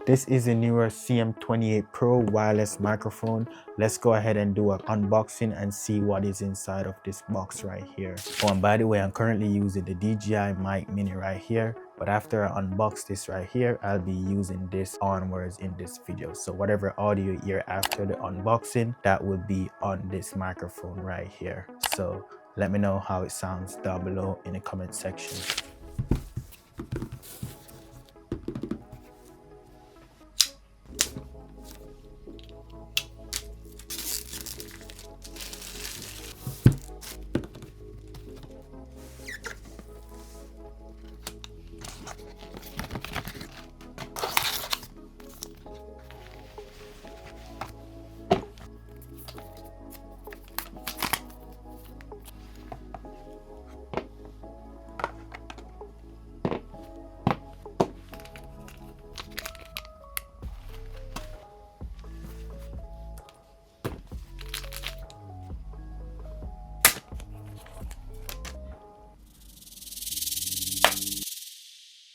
This is a Neewer CM28 Pro wireless microphone. Let's go ahead and do an unboxing and see what is inside of this box right here. Oh, and by the way, I'm currently using the DJI Mic Mini right here. But after I unbox this right here, I'll be using this onwards in this video. So whatever audio you hear after the unboxing, that will be on this microphone right here. So let me know how it sounds down below in the comment section.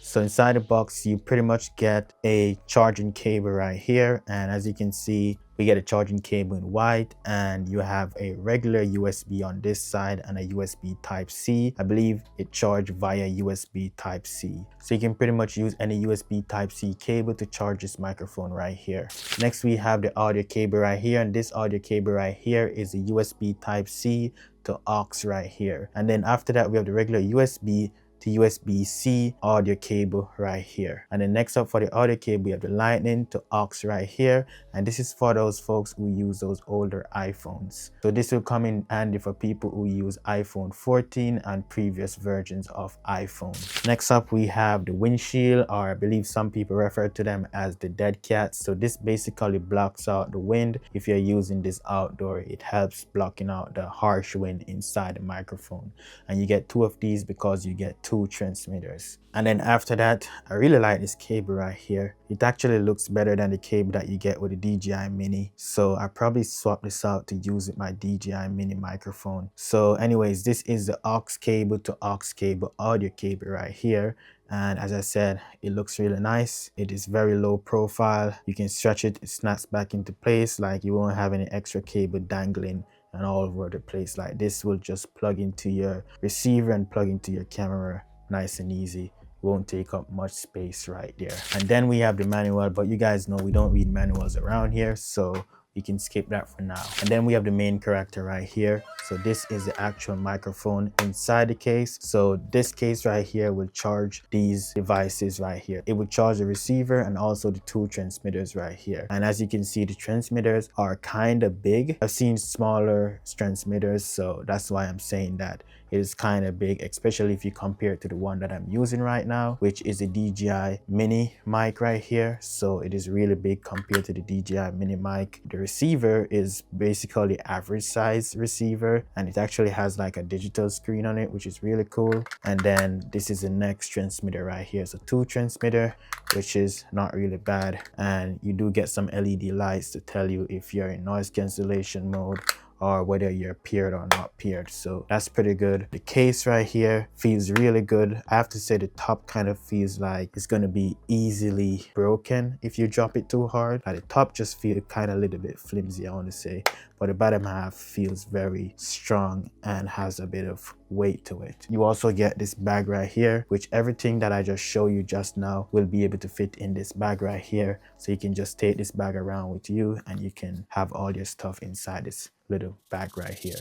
So inside the box, you pretty much get a charging cable right here. And as you can see, we get a charging cable in white, and you have a regular USB on this side and a USB Type-C. I believe it charged via USB Type-C. So you can pretty much use any USB Type-C cable to charge this microphone right here. Next, we have the audio cable right here. And this audio cable right here is a USB Type-C to aux right here. And then after that, we have the regular USB to USB-C audio cable right here. And then next up for the audio cable, we have the lightning to aux right here. And this is for those folks who use those older iPhones. So this will come in handy for people who use iPhone 14 and previous versions of iPhone. Next up, we have the windshield, or I believe some people refer to them as the dead cat. So this basically blocks out the wind. If you're using this outdoor, it helps blocking out the harsh wind inside the microphone. And you get two of these because you get two transmitters. And then after that, I really like this cable right here. It actually looks better than the cable that you get with the DJI Mini. So I probably swap this out to use with my DJI Mini microphone. So anyways, this is the aux cable to aux cable audio cable right here. And as I said, it looks really nice. It is very low profile. You can stretch it, it snaps back into place. Like, you won't have any extra cable dangling and all over the place. Like, this will just plug into your receiver and plug into your camera nice and easy. Won't take up much space right there. And then we have the manual, but you guys know we don't read manuals around here, so you can skip that for now. And then we have the main character right here. So this is the actual microphone inside the case. So this case right here will charge these devices right here. It will charge the receiver and also the two transmitters right here. And as you can see, the transmitters are kind of big. I've seen smaller transmitters, so that's why I'm saying that it is kind of big, especially if you compare it to the one that I'm using right now, which is the DJI Mini mic right here. So it is really big compared to the DJI Mini mic. The receiver is basically average size receiver, and it actually has like a digital screen on it, which is really cool. And then this is the next transmitter right here. So two transmitter, which is not really bad. And you do get some LED lights to tell you if you're in noise cancellation mode or whether you're paired or not paired. So that's pretty good. The case right here feels really good. I have to say the top kind of feels like it's gonna be easily broken if you drop it too hard. Like, the top just feels kind of a little bit flimsy, I want to say, but the bottom half feels very strong and has a bit of weight to it. You also get this bag right here, which everything that I just showed you just now will be able to fit in this bag right here. So you can just take this bag around with you and you can have all your stuff inside this little bag right here.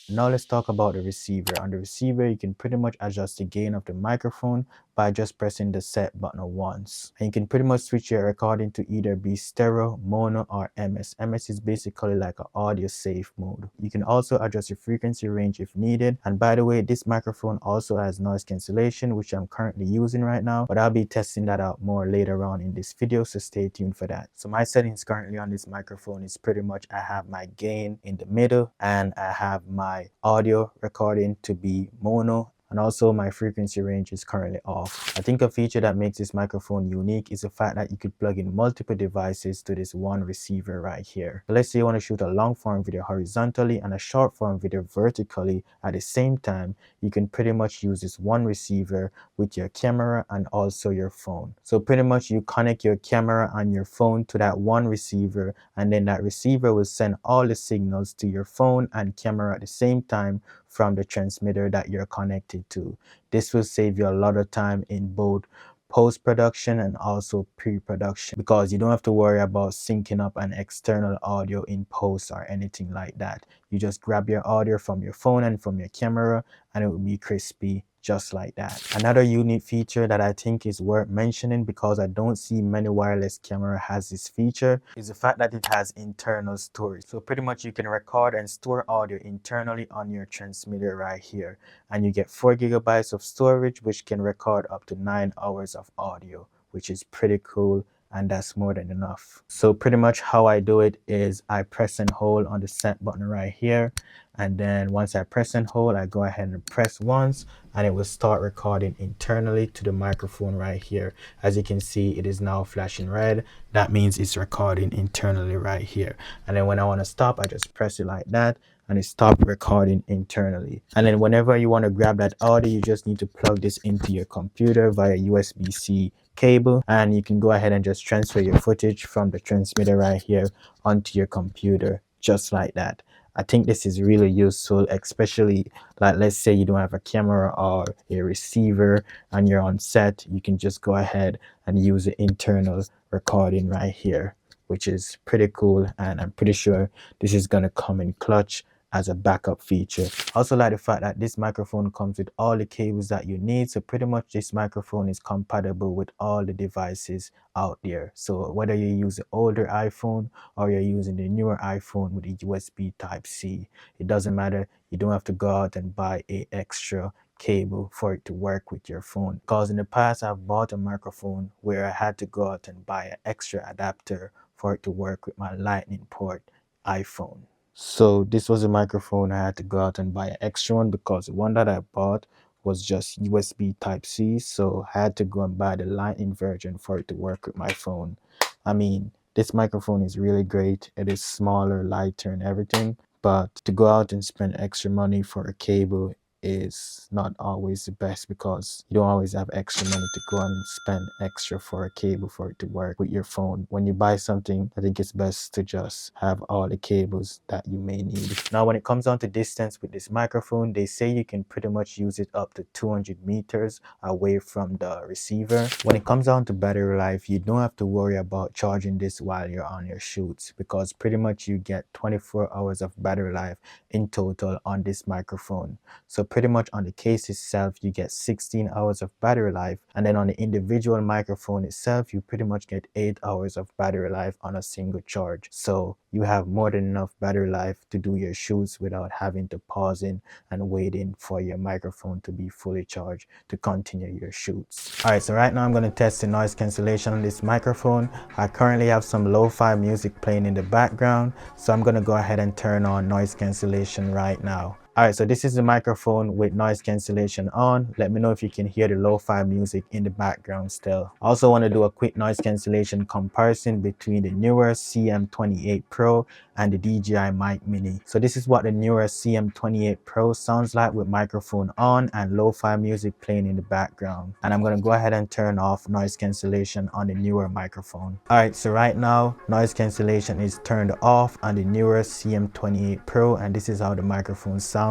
Now let's talk about the receiver. On the receiver, you can pretty much adjust the gain of the microphone by just pressing the set button once. And you can pretty much switch your recording to either be stereo, mono, or MS. MS is basically like an audio safe mode. You can also adjust your frequency range if needed. And by the way, this microphone also has noise cancellation, which I'm currently using right now, but I'll be testing that out more later on in this video, so stay tuned for that. So my settings currently on this microphone is pretty much, I have my gain in the middle and I have my audio recording to be mono and also my frequency range is currently off. I think a feature that makes this microphone unique is the fact that you could plug in multiple devices to this one receiver right here. So let's say you want to shoot a long form video horizontally and a short form video vertically at the same time. You can pretty much use this one receiver with your camera and also your phone. So pretty much you connect your camera and your phone to that one receiver, and then that receiver will send all the signals to your phone and camera at the same time from the transmitter that you're connected to. This will save you a lot of time in both post-production and also pre-production, because you don't have to worry about syncing up an external audio in post or anything like that. You just grab your audio from your phone and from your camera and it will be crispy just like that. Another unique feature that I think is worth mentioning, because I don't see many wireless camera has this feature, is the fact that it has internal storage. So pretty much you can record and store audio internally on your transmitter right here, and you get 4 gigabytes of storage, which can record up to 9 hours of audio, which is pretty cool, and that's more than enough. So pretty much how I do it is I press and hold on the set button right here, and then once I press and hold, I go ahead and press once and it will start recording internally to the microphone right here. As you can see, it is now flashing red. That means it's recording internally right here. And then when I want to stop, I just press it like that and it stopped recording internally. And then whenever you want to grab that audio, you just need to plug this into your computer via USB-C cable, and you can go ahead and just transfer your footage from the transmitter right here onto your computer just like that. I think this is really useful, especially like let's say you don't have a camera or a receiver and you're on set. You can just go ahead and use the internal recording right here, which is pretty cool, and I'm pretty sure this is gonna come in clutch as a backup feature. I also like the fact that this microphone comes with all the cables that you need, so pretty much this microphone is compatible with all the devices out there. So whether you use the older iPhone or you're using the newer iPhone with the USB Type-C, it doesn't matter. You don't have to go out and buy a extra cable for it to work with your phone, because in the past I've bought a microphone where I had to go out and buy an extra adapter for it to work with my Lightning port iPhone. So this was a microphone I had to go out and buy an extra one, because the one that I bought was just USB Type-C, so I had to go and buy the Lightning version for it to work with my phone. I mean, this microphone is really great. It is smaller, lighter and everything, but to go out and spend extra money for a cable is not always the best, because you don't always have extra money to go and spend extra for a cable for it to work with your phone. When you buy something, I think it's best to just have all the cables that you may need. Now, when it comes down to distance with this microphone, they say you can pretty much use it up to 200 meters away from the receiver. When it comes down to battery life, you don't have to worry about charging this while you're on your shoots, because pretty much you get 24 hours of battery life in total on this microphone. So pretty much on the case itself, you get 16 hours of battery life, and then on the individual microphone itself, you pretty much get 8 hours of battery life on a single charge. So you have more than enough battery life to do your shoots without having to pause in and waiting for your microphone to be fully charged to continue your shoots. All right, so right now I'm going to test the noise cancellation on this microphone. I currently have some lo-fi music playing in the background, so I'm going to go ahead and turn on noise cancellation right now. Alright, so this is the microphone with noise cancellation on. Let me know if you can hear the lo-fi music in the background still. I also want to do a quick noise cancellation comparison between the Neewer CM28 Pro and the DJI Mic Mini. So this is what the Neewer CM28 Pro sounds like with microphone on and lo-fi music playing in the background. And I'm going to go ahead and turn off noise cancellation on the Neewer microphone. Alright, so right now noise cancellation is turned off on the Neewer CM28 Pro, and this is how the microphone sounds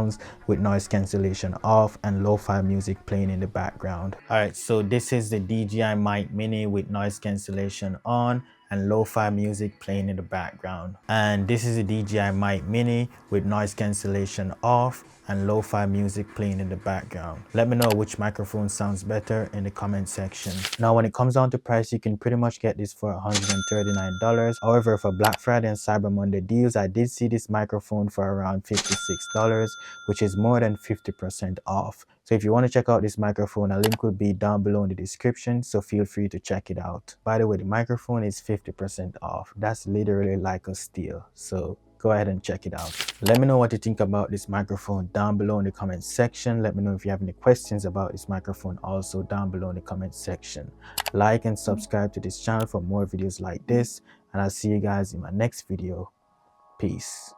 with noise cancellation off and lo-fi music playing in the background. Alright, so this is the DJI Mic Mini with noise cancellation on and lo-fi music playing in the background. And this is the DJI Mic Mini with noise cancellation off and lo-fi music playing in the background. Let me know which microphone sounds better in the comment section. Now, when it comes down to price, you can pretty much get this for $139. However, for Black Friday and Cyber Monday deals, I did see this microphone for around $56, which is more than 50% off. So if you want to check out this microphone, a link will be down below in the description, so feel free to check it out. By the way, the microphone is 50% off. That's literally like a steal. So go ahead and check it out. Let me know what you think about this microphone down below in the comment section. Let me know if you have any questions about this microphone also down below in the comment section. Like and subscribe to this channel for more videos like this, and I'll see you guys in my next video. Peace.